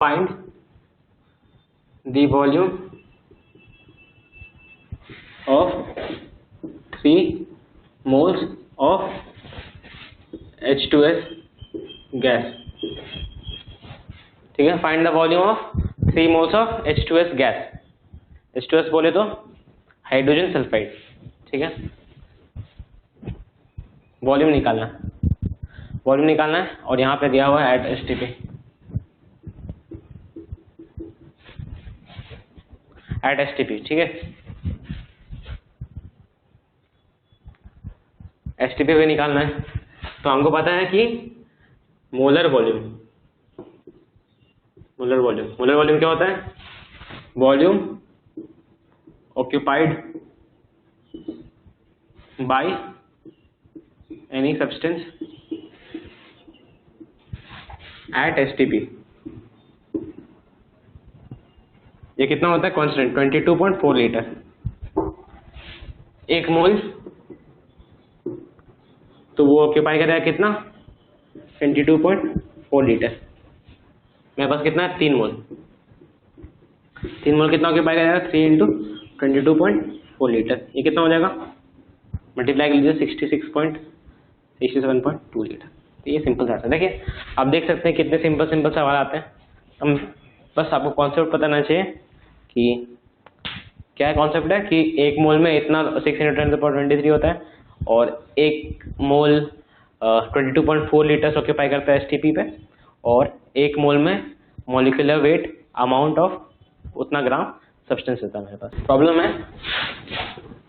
find the volume of 3 moles of H2S gas. ठीक है, find the volume of 3 moles of H2S gas. H2S बोले तो hydrogen sulphide. ठीक है, volume निकालना है और यहाँ पे दिया हुआ है एट एसटीपी। एट एसटीपी, ठीक है, एसटीपी भी निकालना है। तो हमको पता है कि मोलर वॉल्यूम क्या होता है? Volume occupied by any substance at STP। ये कितना होता है? Constant 22.4 litre. एक मोल तो वो ऑक्यूपाई करेगा कितना? 22.4 लीटर। मेरे पास कितना है? 3 मोल। 3 मोल कितना ऑक्यूपाई करेगा? 3 × 22.4 लीटर। ये कितना हो जाएगा? मल्टीप्लाई कर लीजिए 67.2 लीटर। तो ये सिंपल सा है। देखिए आप देख सकते हैं कितने सिंपल सवाल आते हैं। हम बस आपको कॉन्सेप्ट पता होना चाहिए कि क्या कॉन्सेप्ट है कि एक मोल में इतना 6 × 10⁻23 होता है और एक मोल 22.4 लीटर ऑक्यूपाई करता है एसटीपी पे, और एक मोल में मॉलिक्यूलर वेट अमाउंट ऑफ उतना ग्राम सब्सटेंस होता है मेरे पास। प्रॉब्लम है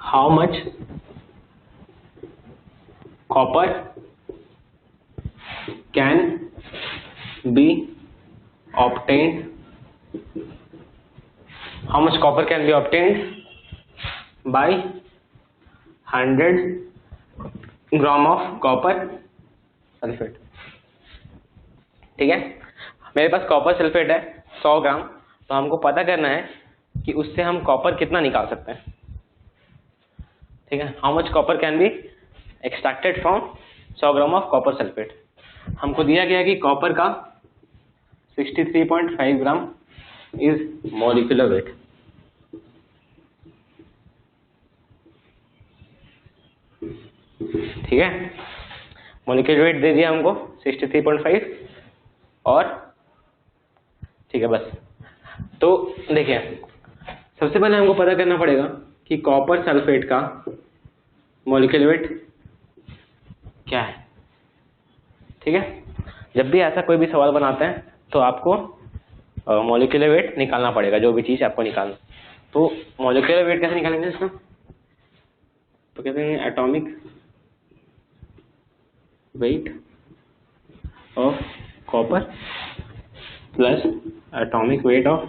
how much copper can be obtained, how much copper can be obtained by 100 gram of copper sulphate. ठीक है, मेरे पास कॉपर सल्फेट है 100 ग्राम, तो हमको पता करना है कि उससे हम कॉपर कितना निकाल सकते हैं। ठीक है, how much copper can be extracted from 100 gram of copper sulphate. हमको दिया गया कि कॉपर का 63.5 ग्राम इज मॉलिक्यूलर वेट। ठीक है, मॉलिक्यूलर वेट दे दिया हमको 63.5 और ठीक है बस। तो देखिए सबसे पहले हमको पता करना पड़ेगा कि कॉपर सल्फेट का मॉलिक्यूलर वेट क्या है। ठीक है, जब भी ऐसा कोई भी सवाल बनाते हैं तो आपको मॉलिक्यूलर वेट निकालना पड़ेगा, जो भी चीज़ आपको निकालना। तो मॉलिक्यूलर वेट कैसे निकालेंगे इसका? तो कहते हैं atomic weight of copper plus atomic weight of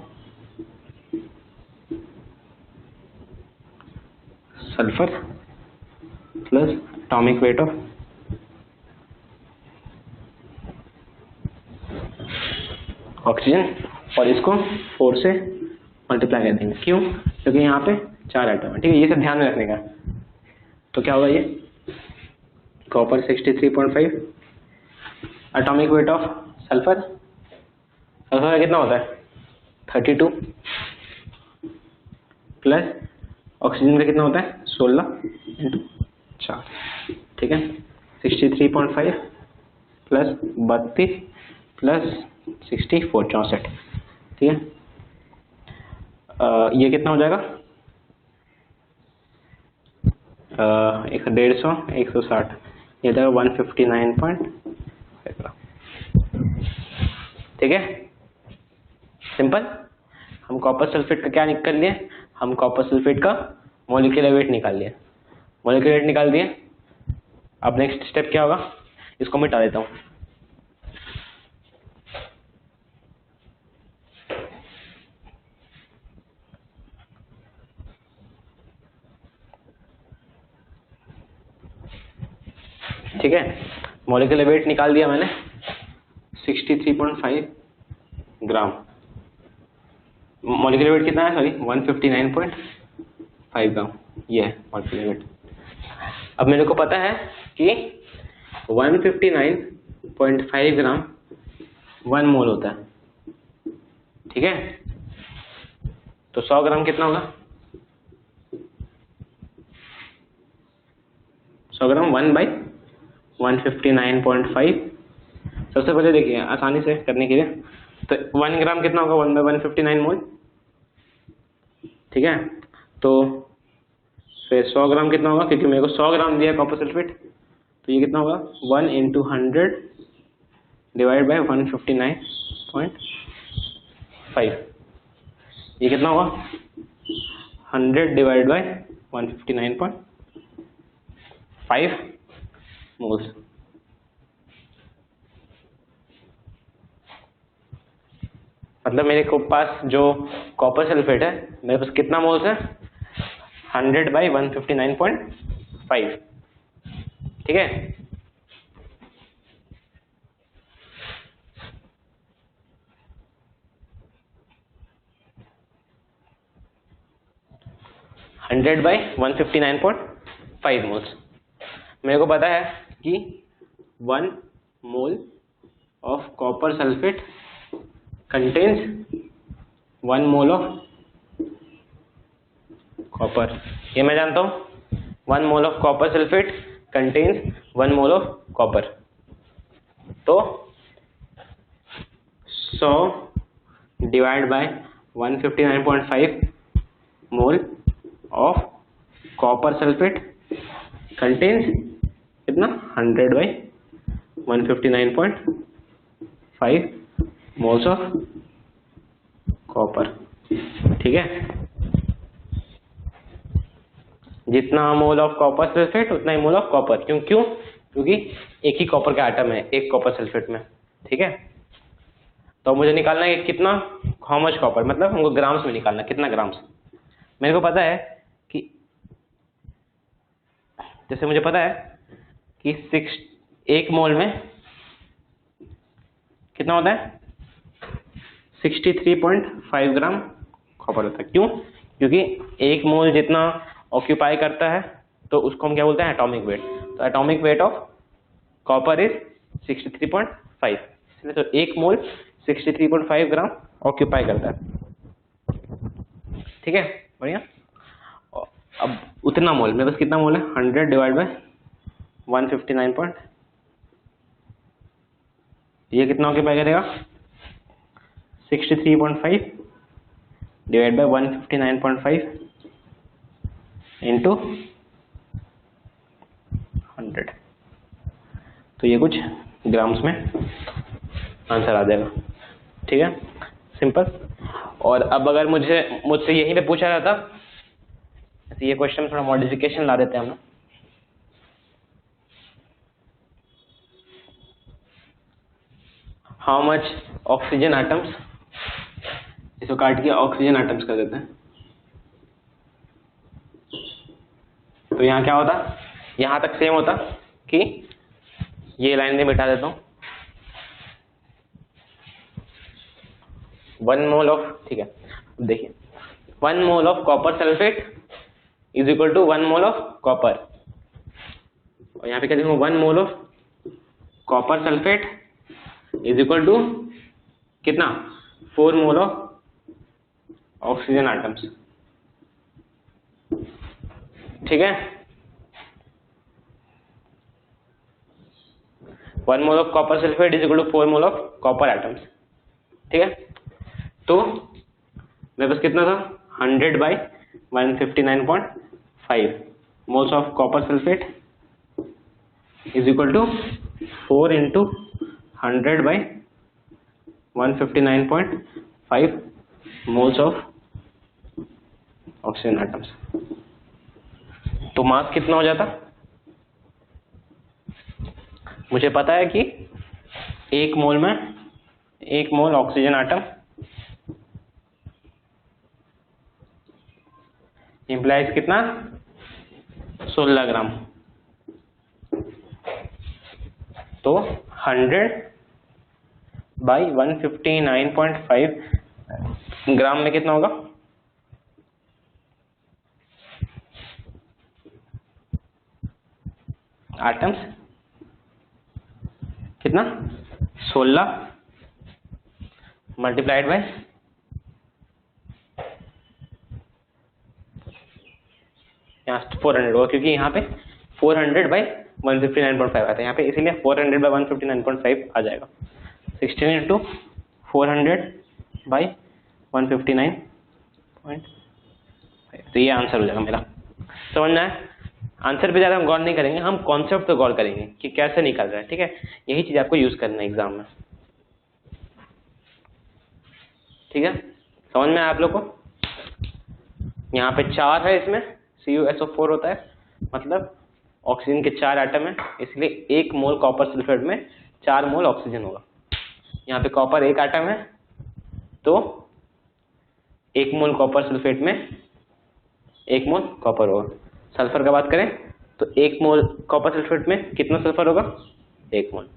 sulphur plus atomic weight of oxygen, और इसको 4 से मल्टीप्लाई कर देंगे। क्यों? क्योंकि यहाँ पे 4 एटम है। ठीक है, ये सब ध्यान में रखने का। तो क्या होगा ये? Copper 63.5, atomic weight of sulphur का कितना होता है? 32 प्लस ऑक्सीजन का कितना होता है? 16 × 4। ठीक है, 63.5 प्लस 32 प्लस 64 64। ठीक है, ये कितना हो जाएगा? 150 160, ये जाएगा 159.5। ठीक है, सिंपल। हम कॉपर सल्फेट का क्या निकाल लिए? हम कॉपर सल्फेट का मॉलिक्यूलर वेट निकाल लिया। मॉलिक्यूलर वेट निकाल दिए। अब नेक्स्ट स्टेप क्या होगा? इसको मिटा देता हूँ। ठीक है, मॉलिक्यूलर वेट निकाल दिया मैंने 63.5 ग्राम। मॉलिक्यूलर वेट कितना है? सॉरी 159.5 ग्राम, ये है मॉलिक्यूलर वेट। अब मेरे को पता है कि 159.5 ग्राम 1 मोल होता है। ठीक है। तो 100 ग्राम कितना होगा? 100 ग्राम 1/159.5। सबसे पहले देखिए आसानी से करने के लिए, तो 1 ग्राम कितना होगा? 1/159 मोल, ठीक है। तो फिर 100 ग्राम कितना होगा? क्योंकि मेरे को 100 ग्राम दिया कॉपर सल्फेट, तो ये कितना होगा? 1 × 100 डिवाइड बाई 159.5। ये कितना होगा? 100 डिवाइड बाई 159.5 मोल्स। मतलब मेरे को पास जो कॉपर सल्फेट है, मेरे पास कितना मोल्स है? 100/159.5, ठीक है। Hundred by 159.5 moles. मेरे को पता है कि 1 mole of copper sulphate contains 1 mole of copper, ये मैं जानता हूँ। 1 mole of copper sulphate contains 1 mole of copper. तो 100 divide by 159.5 mole of copper sulphate contains कितना? 100/159.5 मोल्स ऑफ कॉपर, ठीक है। जितना मोल ऑफ कॉपर सल्फेट उतना ही मोल ऑफ कॉपर। क्यों? क्योंकि एक ही कॉपर का एटम है एक कॉपर सल्फेट में, ठीक है। तो मुझे निकालना है कितना, हाउ मच कॉपर, मतलब हमको ग्राम्स में निकालना, कितना ग्राम्स। मेरे को पता है कि जैसे मुझे पता है कि 1 मोल में कितना होता है? 63.5 ग्राम कॉपर होता है। क्यों? क्योंकि 1 मोल जितना ऑक्यूपाई करता है तो उसको हम क्या बोलते हैं? Atomic weight. तो atomic weight of copper is 63.5, इसलिए तो 1 मोल 63.5 ग्राम ऑक्यूपाई करता है, ठीक है। बढ़िया। अब उतना मोल, मेरे पास कितना मोल है? 100 डिवाइड बाय 159. ये कितना ऑक्यूपाई करेगा? 63.5 डिवाइड बाय 159.5 इंटू 100। तो ये कुछ ग्राम्स में आंसर आ जाएगा, ठीक है, सिंपल। और अब अगर मुझसे यहीं पे पूछा जाता, तो ये क्वेश्चन में थोड़ा मॉडिफिकेशन ला देते हैं हम लोग। हाउ मच ऑक्सीजन एटम्स, इसको काट के ऑक्सीजन एटम्स कर देते हैं। तो यहाँ क्या होता? यहाँ तक सेम होता कि ये लाइन में मिटा देता हूँ। 1 मोल ऑफ, ठीक है, अब देखिए 1 mole of copper sulphate is equal to 1 mole of copper, और यहाँ पे क्या देखो 1 mole of copper sulphate is equal to कितना? 4 मोल ऑफ ऑक्सीजन एटम्स, ठीक है। 1 mole of copper sulphate is equal to 4 mole of copper atoms, ठीक है। तो मेरे पास कितना था? 100/159.5 moles of copper sulphate is equal to 4 into 100/159.5 moles of oxygen atoms. तो मास कितना हो जाता? मुझे पता है कि 1 मोल में 1 मोल ऑक्सीजन एटम इंप्लाइज कितना? 16 ग्राम। तो 100/159.5 ग्राम में कितना होगा? एटम्स कितना? 16 मल्टीप्लाइड बाय यहाँ 400 होगा, क्योंकि यहाँ पे 400/159.5 आता है यहाँ पे, इसीलिए 400/159.5 आ जाएगा। 16 इंटू 400/159.5, तो ये आंसर हो जाएगा मेरा। समझ में आया? आंसर पे ज़्यादा हम गौर नहीं करेंगे, हम कॉन्सेप्ट पे गौर करेंगे कि कैसे निकल रहा है। ठीक है, यही चीज़ आपको यूज़ करना है एग्जाम में। ठीक है, समझ में आया आप लोग को? यहाँ पे 4 है, इसमें CuSO4 होता है, मतलब ऑक्सीजन के 4 एटम है, इसलिए 1 मोल कॉपर सल्फेट में 4 मोल ऑक्सीजन होगा। यहाँ पे कॉपर 1 एटम है, तो 1 मोल कॉपर सल्फेट में 1 मोल कॉपर होगा। सल्फर का बात करें तो 1 मोल कॉपर सल्फेट में कितना सल्फर होगा? 1 मोल।